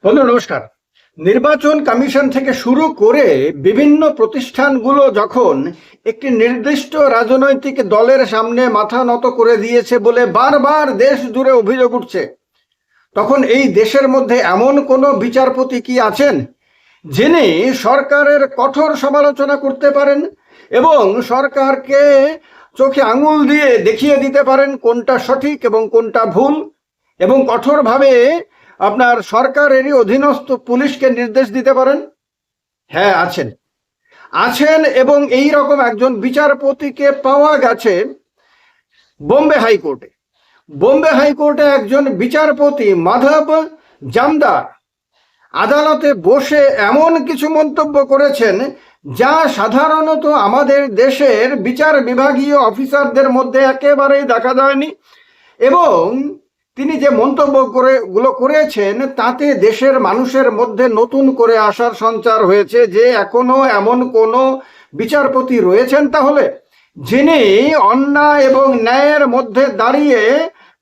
বন্ধু নমস্কার। নির্বাচন কমিশন থেকে শুরু করে বিভিন্ন প্রতিষ্ঠানগুলো যখন একটি নির্দিষ্ট রাজনৈতিক দলের সামনে মাথা নত করে দিয়েছে বলে বারবার দেশ জুড়ে অভিযোগ উঠছে, তখন এই দেশের মধ্যে এমন কোনো বিচারপতি কি আছেন যিনি সরকারের কঠোর সমালোচনা করতে পারেন এবং সরকারকে চোখে আঙুল দিয়ে দেখিয়ে দিতে পারেন কোনটা সঠিক এবং কোনটা ভুল, এবং কঠোরভাবে আপনার সরকারেরই অধীনস্থ পুলিশকে নির্দেশ দিতে পারেন? হ্যাঁ, আছেন। আছেন এবং এই রকম একজন বিচারপতিকে পাওয়া গেছে বোম্বে হাইকোর্টে। বোম্বে হাইকোর্টে একজন বিচারপতি মাধব জামদার আদালতে বসে এমন কিছু মন্তব্য করেছেন যা সাধারণত আমাদের দেশের বিচার বিভাগীয় অফিসারদের মধ্যে একেবারেই দেখা যায়নি, এবং তিনি যে মন্তব্যগুলো করেছেন তাতে দেশের মানুষের মধ্যে নতুন করে আশার সঞ্চার হয়েছে যে এখনো এমন কোনো বিচারপতি রয়েছেন তাহলে যিনি অন্যায় এবং ন্যায়ের মধ্যে দাঁড়িয়ে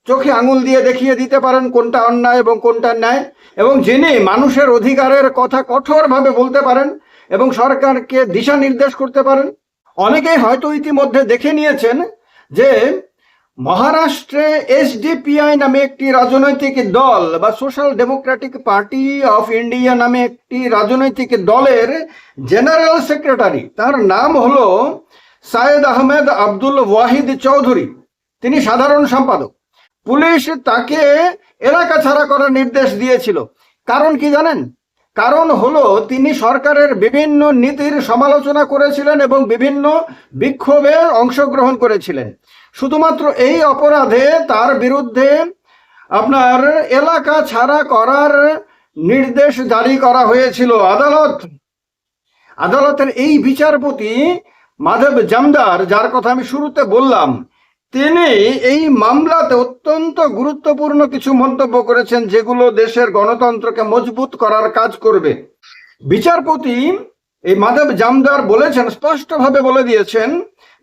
চোখে আঙুল দিয়ে দেখিয়ে দিতে পারেন কোনটা অন্যায় এবং কোনটা ন্যায়, এবং যিনি মানুষের অধিকারের কথা কঠোরভাবে বলতে পারেন এবং সরকারকে দিশা নির্দেশ করতে পারেন। অনেকেই হয়তো ইতিমধ্যে দেখে নিয়েছেন যে মহারাষ্ট্রে এসডিপিআই নামে একটি রাজনৈতিক দল বা social Democratic party of India নামে একটি রাজনৈতিক দলের জেনারেল সেক্রেটারি, তার নাম হলো সায়েদ আহমেদ আব্দুল ওয়াহিদ চৌধুরী, তিনি সাধারণ সম্পাদক। পুলিশ তাকে এলাকা ছাড়া করার নির্দেশ দিয়েছিল। কারণ কি জানেন? কারণ হলো তিনি সরকারের বিভিন্ন নীতির সমালোচনা করেছিলেন এবং বিভিন্ন বিক্ষোভে অংশগ্রহণ করেছিলেন। শুধুমাত্র এই অপরাধে তার বিরুদ্ধে আপনার এলাকা ছাড়া করার নির্দেশ জারি করা হয়েছিল। আদালতের এই বিচারপতি মাধব জামদার, যার কথা আমি শুরুতে বললাম, তিনি এই মামলাতে অত্যন্ত গুরুত্বপূর্ণ কিছু মন্তব্য করেছেন যেগুলো দেশের গণতন্ত্রকে মজবুত করার কাজ করবে। বিচারপতি এই মাধব জামদার বলেছেন, স্পষ্টভাবে বলে দিয়েছেন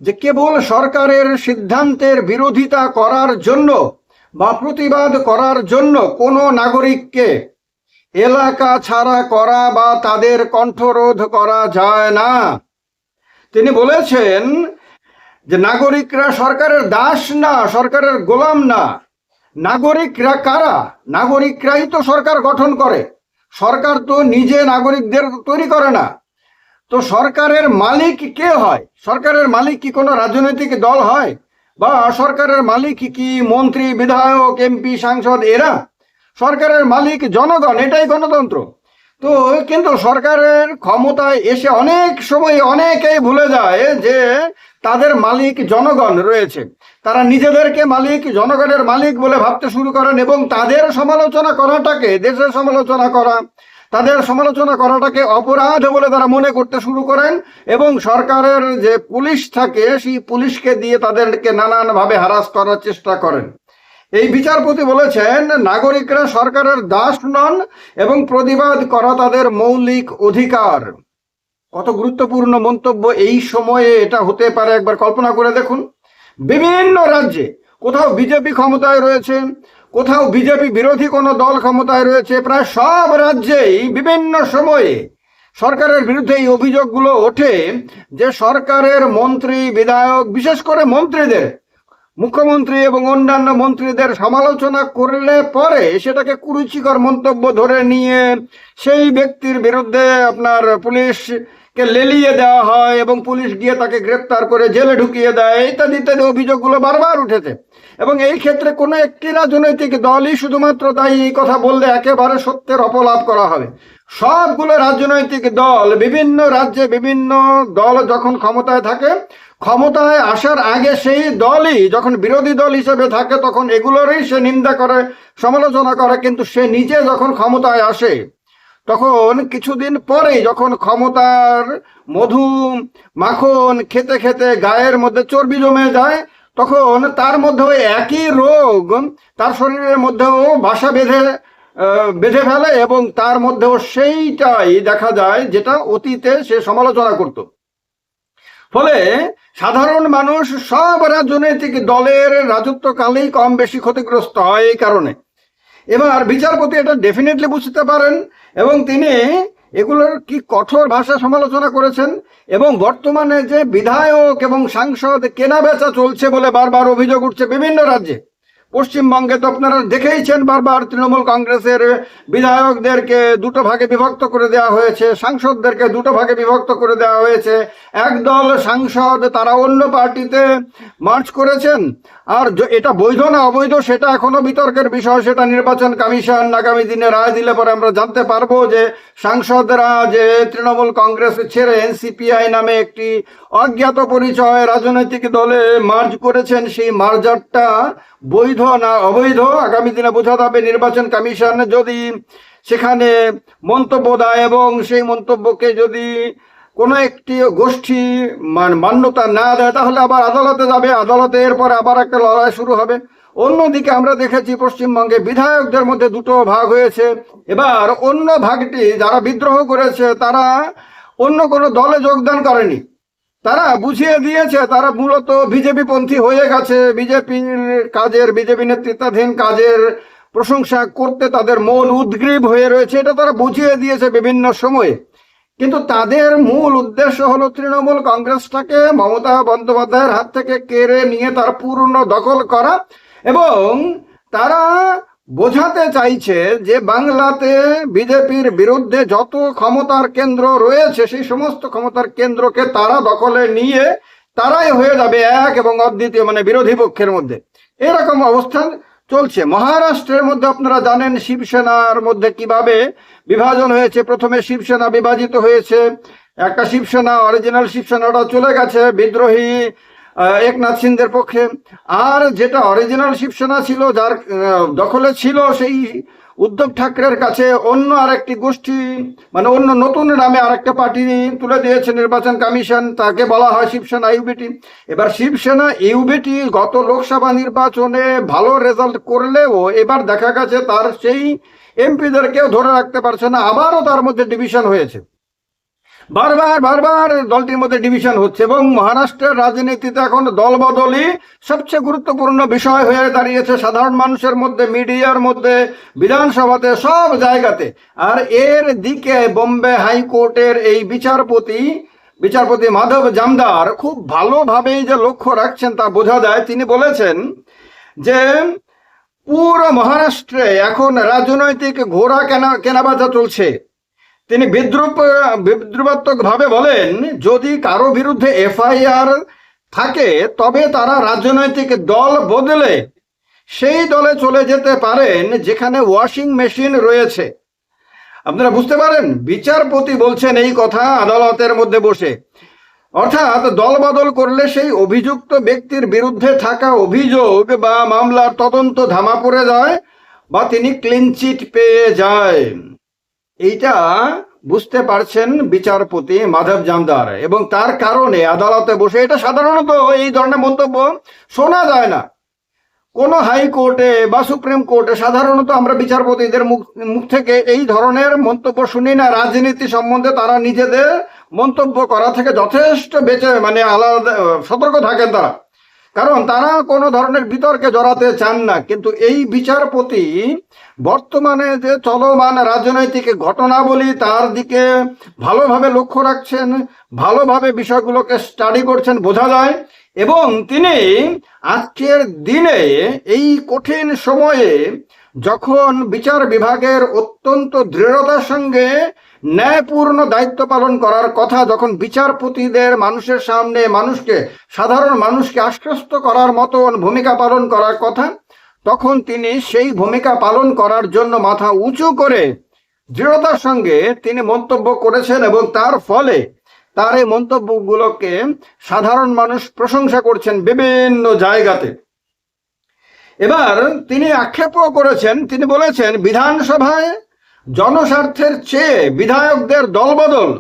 যে কেবল সরকারের সিদ্ধান্তের বিরোধিতা করার জন্য বা প্রতিবাদ করার জন্য কোনো নাগরিককে এলাকা ছাড়া করা বা তাদের কণ্ঠরোধ করা যায় না। তিনি বলেছেন যে নাগরিকরা সরকারের দাস না, সরকারের গোলাম না। নাগরিকরা কারা? নাগরিকরাই তো সরকার গঠন করে। সরকার তো নিজে নাগরিকদের তৈরি করে না। তো সরকারের মালিক কে হয়? সরকারের মালিক কি কোনো রাজনৈতিক দল হয়? বা সরকারের মালিক কি মন্ত্রী, বিধায়ক, এমপি, সাংসদ এরা? সরকারের মালিক জনগণ, এটাই গণতন্ত্র। তো কিন্তু সরকারের ক্ষমতায় এসে অনেক সময় অনেকেই ভুলে যায় যে তাদের মালিক জনগণ রয়েছে। তারা নিজেদেরকে মালিক, জনগণের মালিক বলে ভাবতে শুরু করেন এবং তাদের সমালোচনা করাটাকে, দেশের সমালোচনা করা, তাদের সমালোচনা করাটাকে অপরাধ বলে তারা মনে করতে শুরু করেন এবং সরকারের যে পুলিশ থাকে সেই পুলিশকে দিয়ে তাদেরকে নানানভাবে হারাস করার চেষ্টা করেন। এই বিচারপতি বলেছেন নাগরিকরা সরকারের দাস নন এবং প্রতিবাদ করা তাদের মৌলিক অধিকার। কত গুরুত্বপূর্ণ মন্তব্য এই সময়ে এটা হতে পারে একবার কল্পনা করে দেখুন। বিভিন্ন রাজ্যে কোথাও বিজেপি ক্ষমতায় রয়েছে, কোথাও বিজেপি বিরোধী কোনো দল ক্ষমতায় রয়েছে, প্রায় সব রাজ্যেই বিভিন্ন সময়ে সরকারের বিরুদ্ধে এই অভিযোগগুলো ওঠে যে সরকারের মন্ত্রী, বিধায়ক, বিশেষ করে মন্ত্রীদের, মুখ্যমন্ত্রী এবং অন্যান্য মন্ত্রীদের সমালোচনা করলে পরে সেটাকে কুরুচিকর মন্তব্য ধরে নিয়ে সেই ব্যক্তির বিরুদ্ধে আপনার পুলিশকে লেলিয়ে দেওয়া হয় এবং পুলিশ গিয়ে তাকে গ্রেপ্তার করে জেলে ঢুকিয়ে দেয়, ইত্যাদি ইত্যাদি অভিযোগগুলো বারবার উঠেছে। এবং এই ক্ষেত্রে কোনো একটি রাজনৈতিক দলই শুধুমাত্র তাই এই কথা বললে একেবারে সত্যের অপলাপ করা হবে। সবগুলো রাজনৈতিক দল, বিভিন্ন রাজ্যে বিভিন্ন দল যখন ক্ষমতায় থাকে, ক্ষমতায় আসার আগে সেই দলই যখন বিরোধী দল হিসেবে থাকে তখন এগুলোরই সে নিন্দা করে, সমালোচনা করে, কিন্তু সে নিজে যখন ক্ষমতায় আসে তখন কিছুদিন পরেই যখন ক্ষমতার মধু মাখন খেতে খেতে গায়ের মধ্যে চর্বি জমে যায় তখন তার মধ্যেও একই রোগ তার শরীরের মধ্যেও বাসা বেঁধে ফেলে এবং তার মধ্যেও সেইটাই দেখা যায় যেটা অতীতে সে সমালোচনা করত। ফলে সাধারণ মানুষ সব রাজনৈতিক দলের রাজত্বকালেই কম বেশি ক্ষতিগ্রস্ত হয়। এই কারণে এবার বিচারপতি এটা ডেফিনেটলি বুঝতে পারেন এবং তিনি এগুলোর কি কঠোর ভাষা সমালোচনা করেছেন এবং বর্তমানে যে বিধায়ক এবং সাংসদ কেনাবেচা চলছে বলে বারবার অভিযোগ উঠছে বিভিন্ন রাজ্যে। পশ্চিমবঙ্গে তো আপনারা দেখেইছেন, বারবার তৃণমূল কংগ্রেসের বিধায়কদেরকে দুটো ভাগে বিভক্ত করে দেওয়া হয়েছে, সাংসদদেরকে দুটো ভাগে বিভক্ত করে দেওয়া হয়েছে। একদল সাংসদ তারা অন্য পার্টিতে মার্চ করেছেন, আর এটা বৈধ না অবৈধ সেটা এখনো বিতর্কের বিষয়। সেটা নির্বাচন কমিশন আগামী দিনে রায় দিলে পরে আমরা জানতে পারবো যে সাংসদরা যে তৃণমূল কংগ্রেস ছেড়ে এনসিপিআই নামে একটি অজ্ঞাত পরিচয় রাজনৈতিক দলে মার্জ করেছেন, সেই মার্জারটা বৈধ না অবৈধ আগামী দিনে বোঝা যাবে। নির্বাচন কমিশন যদি সেখানে মন্তব্য দেয় এবং সেই মন্তব্যকে যদি কোনো একটি গোষ্ঠী মান্যতা না দেয় তাহলে আবার আদালতে যাবে, আদালতে এরপরে আবার একটা লড়াই শুরু হবে। অন্যদিকে আমরা দেখেছি পশ্চিমবঙ্গে বিধায়কদের মধ্যে দুটো ভাগ হয়েছে। এবার অন্য ভাগটি যারা বিদ্রোহ করেছে তারা অন্য কোনো দলে যোগদান করেনি, তারা বুঝিয়ে দিয়েছে তারা মূলত বিজেপি পন্থী হয়ে গেছে, বিজেপির কাজের, বিজেপি নেতৃত্বাধীন কাজের প্রশংসা করতে তাদের মন উদ্গ্রীব হয়ে রয়েছে, এটা তারা বুঝিয়ে দিয়েছে বিভিন্ন সময়ে। কিন্তু তাদের মূল উদ্দেশ্য হলো তৃণমূল কংগ্রেসটাকে মমতা বন্দ্যোপাধ্যায়ের হাত থেকে কেড়ে নিয়ে তার পূর্ণ দখল করা এবং তারা বোঝাতে চাইছে যে বাংলাতে বিজেপির বিরুদ্ধে যত ক্ষমতার কেন্দ্র রয়েছে সেই সমস্ত ক্ষমতার কেন্দ্রকে তারা দখলে নিয়ে তারাই হয়ে যাবে এক এবং অদ্বিতীয়, মানে বিরোধী পক্ষের মধ্যে। এরকম অবস্থান চলছে। মহারাষ্ট্রের মধ্যে আপনারা জানেন শিবসেনার মধ্যে কিভাবে বিভাজন হয়েছে। প্রথমে শিবসেনা বিভাজিত হয়েছে, একটা শিবসেনা অরিজিনাল শিবসেনাটা চলে গেছে বিদ্রোহী একনাথ সিন্দের পক্ষে, আর যেটা অরিজিনাল শিবসেনা ছিল যার দখলে ছিল সেই উদ্ধব ঠাকরের কাছে অন্য আরেকটি গোষ্ঠী, মানে অন্য নতুন নামে আরেকটা পার্টি তুলে দিয়েছে নির্বাচন কমিশন, তাকে বলা হয় শিবসেনা ইউবিটি। এবার শিবসেনা ইউবিটি গত লোকসভা নির্বাচনে ভালো রেজাল্ট করলেও এবার দেখা গেছে তার সেই এমপিদেরকেও ধরে রাখতে পারছে না, আবারও তার মধ্যে ডিভিশন হয়েছে, বারবার দলটির মধ্যে ডিভিশন হচ্ছে এবং মহারাষ্ট্রের রাজনীতিতে এখন দলবদলই সবচেয়ে গুরুত্বপূর্ণ বিষয় হয়ে দাঁড়িয়েছে সাধারণ মানুষের মধ্যে, মিডিয়ার মধ্যে, বিধানসভাতে, সব জায়গাতে। আর এর দিকে বোম্বে হাইকোর্টের এই বিচারপতি মাধব জামদার খুব ভালোভাবেই যে লক্ষ্য রাখছেন তা বোঝা যায়। তিনি বলেছেন যে পুরো মহারাষ্ট্রে এখন রাজনৈতিক ঘোড়া কেনাবেচা চলছে। তিনি বিদ্রুপাত্মক ভাবে বলেন যদি কারো বিরুদ্ধে এফআইআর থাকে তবে তারা রাজনৈতিক দল বদলে সেই দলে চলে যেতে পারেন যেখানে ওয়াশিং মেশিন রয়েছে। আপনারা বুঝতে পারেন, বিচারপতি বলছেন এই কথা আদালতের মধ্যে বসে, অর্থাৎ দল বদল করলে সেই অভিযুক্ত ব্যক্তির বিরুদ্ধে থাকা অভিযোগ বা মামলার তদন্ত ধামা পড়ে যায় বা তিনি ক্লিনচিট পেয়ে যায়। এইটা বুঝতে পারছেন বিচারপতি মাধব জামদার এবং তার কারণে আদালতে বসে, এটা সাধারণত এই ধরনের মন্তব্য শোনা যায় না কোনো হাইকোর্টে বা সুপ্রিম কোর্টে। সাধারণত আমরা বিচারপতিদের মুখ থেকে এই ধরনের মন্তব্য শুনি না। রাজনীতি সম্বন্ধে তারা নিজেদের মন্তব্য করা থেকে যথেষ্ট আলাদা সতর্ক থাকেন তারা, কারণ তারা কোনো ধরনের বিতর্কে জড়াতে চান না। কিন্তু এই বিচারপতি বর্তমানে যে চলমান রাজনৈতিক ঘটনাবলী তার দিকে ভালোভাবে লক্ষ্য রাখছেন, ভালোভাবে বিষয়গুলোকে স্টাডি করছেন বোঝা যায়। এবং তিনি আজকের দিনে এই কঠিন সময়ে যখন বিচার বিভাগের অত্যন্ত দৃঢ়তার সঙ্গে ন্যায়পূর্ণ দায়িত্ব পালন করার কথা, যখন বিচারপতিদের মানুষের সামনে সাধারণ মানুষকে আশ্বস্ত করার মতন ভূমিকা পালন করার কথা, তখন তিনি সেই ভূমিকা পালন করার জন্য মাথা উঁচু করে দৃঢ়তার সঙ্গে তিনি মন্তব্য করেছেন এবং তার ফলে তার এই মন্তব্যগুলোকে সাধারণ মানুষ প্রশংসা করছেন বিভিন্ন জায়গাতে। এবার তিনি আক্ষেপও করেছেন, তিনি বলেছেন বিধানসভায় জনস্বার্থের চেয়ে বিধায়কদের দলবদল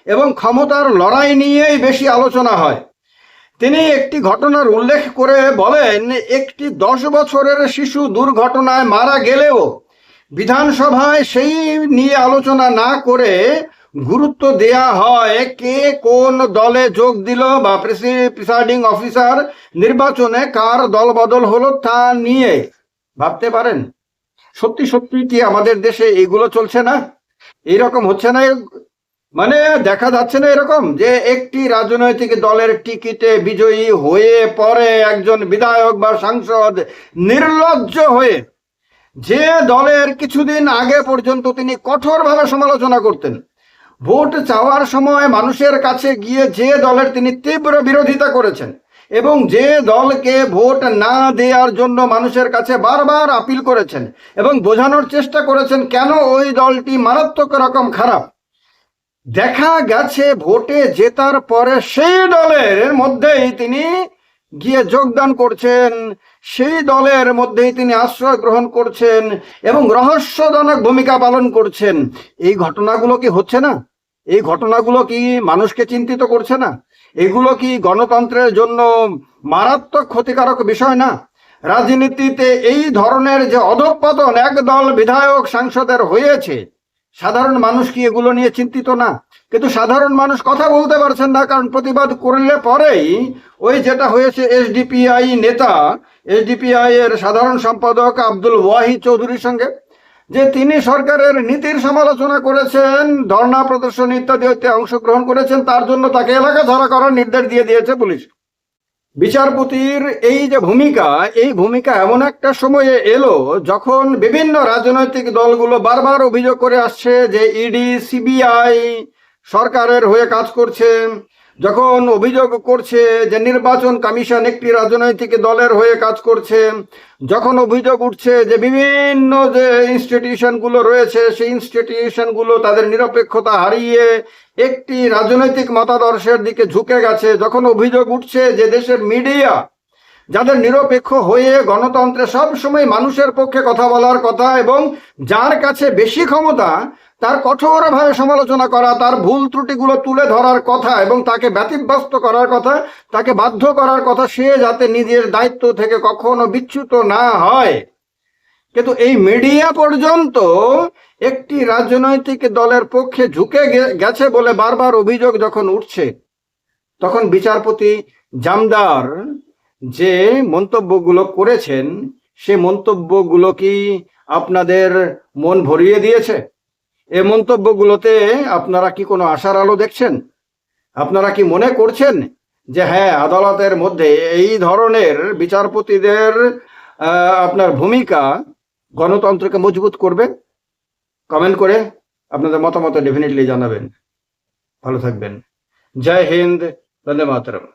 এবং ক্ষমতার লড়াই নিয়েই বেশি আলোচনা হয়। তিনি একটি ঘটনার উল্লেখ করে বলেন, একটি 10 বছরের শিশু দুর্ঘটনায় মারা গেলেও বিধানসভায় সেই নিয়ে আলোচনা না করে গুরুত্ব দেয়া হয় কে কোন দলে যোগ দিল বা প্রিসাইডিং অফিসার নির্বাচনে কার দল বদল হলো তা নিয়ে। ভাবতে পারেন সত্যি সত্যি কি আমাদের দেশে এইগুলো চলছে না? এইরকম হচ্ছে না? মানে দেখা যাচ্ছে না এরকম যে একটি রাজনৈতিক দলের টিকিটে বিজয়ী হয়ে পরে একজন বিধায়ক বা সাংসদ নির্লজ্জ হয়ে যে দলের কিছুদিন আগে পর্যন্ত তিনি কঠোরভাবে সমালোচনা করতেন, ভোট চাওয়ার সময় মানুষের কাছে গিয়ে যে দলের তিনি তীব্র বিরোধিতা করেছেন এবং যে দলকে ভোট না দেওয়ার জন্য মানুষের কাছে বারবার আপিল করেছেন এবং বোঝানোর চেষ্টা করেছেন কেন ওই দলটি মারাত্মক রকম খারাপ, দেখা গেছে ভোটে জেতার পরে সেই দলের মধ্যেই তিনি গিয়ে যোগদান করছেন, সেই দলের মধ্যেই তিনি আশ্রয় গ্রহণ করছেন এবং রহস্যজনক ভূমিকা পালন করছেন। এই ঘটনাগুলো কি হচ্ছে না? এই ঘটনাগুলো কি মানুষকে চিন্তিত করছে না? এগুলো কি গণতন্ত্রের জন্য মারাত্মক ক্ষতিকারক বিষয় না? রাজনীতিতে এই ধরনের যে অধঃপতন একদল বিধায়ক সাংসদের হয়েছে, সাধারণ মানুষ কি এগুলো নিয়ে চিন্তিত না? কিন্তু সাধারণ মানুষ কথা বলতে পারছেন না, কারণ প্রতিবাদ করলে পরেই ওই যেটা হয়েছে এসডিপিআই নেতা, এসডিপিআই এর সাধারণ সম্পাদক আব্দুল ওয়াহিদ চৌধুরীর সঙ্গে, যে তিনি সরকারের নীতির সমালোচনা করেছেন, ধর্ণা প্রদর্শন ইত্যাদিতে অংশগ্রহণ করেছেন, তার জন্য তাকে এলাকা ছাড়া করার নির্দেশ দিয়ে দিয়েছে পুলিশ। বিচারপতির এই যে ভূমিকা, এই ভূমিকা এমন একটা সময়ে এলো যখন বিভিন্ন রাজনৈতিক দলগুলো বারবার অভিযোগ করে আসছে যে ইডি সিবিআই সরকারের হয়ে কাজ করছে, যখন অভিযোগ করছে যে নির্বাচন কমিশন একটি রাজনৈতিক দলের হয়ে কাজ করছে, যখন অভিযোগ উঠছে যে বিভিন্ন যে ইনস্টিটিউশনগুলো রয়েছে সেই ইনস্টিটিউশনগুলো তাদের নিরপেক্ষতা হারিয়ে একটি রাজনৈতিক মতাদর্শের দিকে ঝুঁকে গেছে, যখন অভিযোগ উঠছে যে দেশের মিডিয়া যাদের নিরপেক্ষ হয়ে গণতন্ত্রে সবসময় মানুষের পক্ষে কথা বলার কথা এবং যার কাছে বেশি ক্ষমতা তার কঠোরভাবে সমালোচনা করা, তার ভুল ত্রুটিগুলো তুলে ধরার কথা এবং তাকে ব্যতিব্যস্ত করার কথা, তাকে বাধ্য করার কথা সে যাতে নিজের দায়িত্ব থেকে কখনো বিচ্যুত না হয়, কিন্তু এই মিডিয়া পর্যন্ত একটি রাজনৈতিক দলের পক্ষে ঝুঁকে গেছে বলে বারবার অভিযোগ যখন উঠছে, তখন বিচারপতি জামদার যে মন্তব্যগুলো করেছেন সে মন্তব্যগুলো কি আপনাদের মন ভরিয়ে দিয়েছে? এই মন্তব্যগুলোতে আপনারা কি কোনো আশার আলো দেখছেন? আপনারা কি মনে করছেন যে হ্যাঁ, আদালতের মধ্যে এই ধরনের বিচারপতিদের আপনার ভূমিকা গণতন্ত্রকে মজবুত করবে? কমেন্ট করে আপনাদের মতামত ডেফিনেটলি জানাবেন। ভালো থাকবেন। জয় হিন্দ, বন্দে মাতরম।